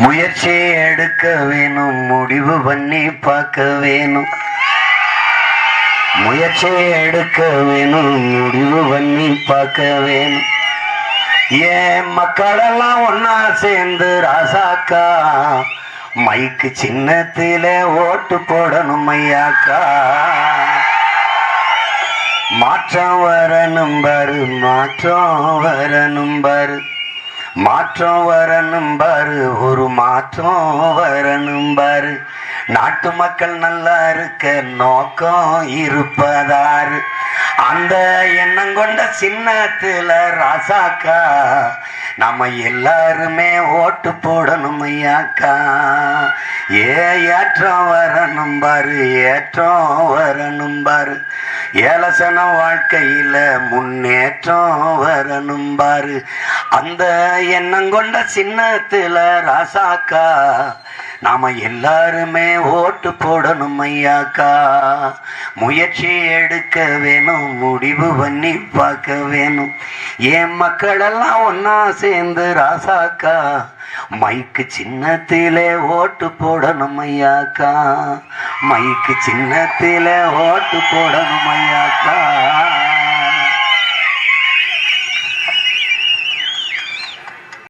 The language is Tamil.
முயற்சி எடுக்க வேணும், முடிவு பண்ணி பார்க்க வேணும். முயற்சி எடுக்க வேணும், முடிவு பண்ணி பார்க்க வேணும். ஏன் மக்களெல்லாம் ஒன்னா சேர்ந்து ராசாக்கா மைக்கு சின்னத்தில ஓட்டு போடணும் ஐயாக்கா. மாற்றம் வரணும் பாரு, மாற்றம் வரணும் பாரு, மாற்றம் வரணும் பாரு, ஒரு மாற்றம் வரணும் பாரு. நாட்டு மக்கள் நல்லா இருக்க நோக்கம் இருப்பதாரு. அந்த எண்ணம் கொண்ட சின்னத்துல ராசாக்கா நம்ம எல்லாருமே ஓட்டு போடணும் ஐயாக்கா. ஏற்றம் வரணும் பாரு, ஏற்றம் வரணும் பாரு. ஏலசன வாழ்க்கையில முன்னேற்றம் வரணும் பாரு. அந்த எண்ணம் கொண்ட சின்னத்துல ராசாக்கா நாம எல்லாருமே ஓட்டு போடணும் ஐயாக்கா. முயற்சி எடுக்க வேணும், முடிவு பண்ணி பார்க்க வேணும். என் மக்களெல்லாம் ஒன்னா சேர்ந்து ராசாக்கா மைக்கு சின்னத்திலே ஓட்டு போடணும் ஐயாக்கா. மைக்கு சின்னத்திலே ஓட்டு போடணும் ஐயாக்கா.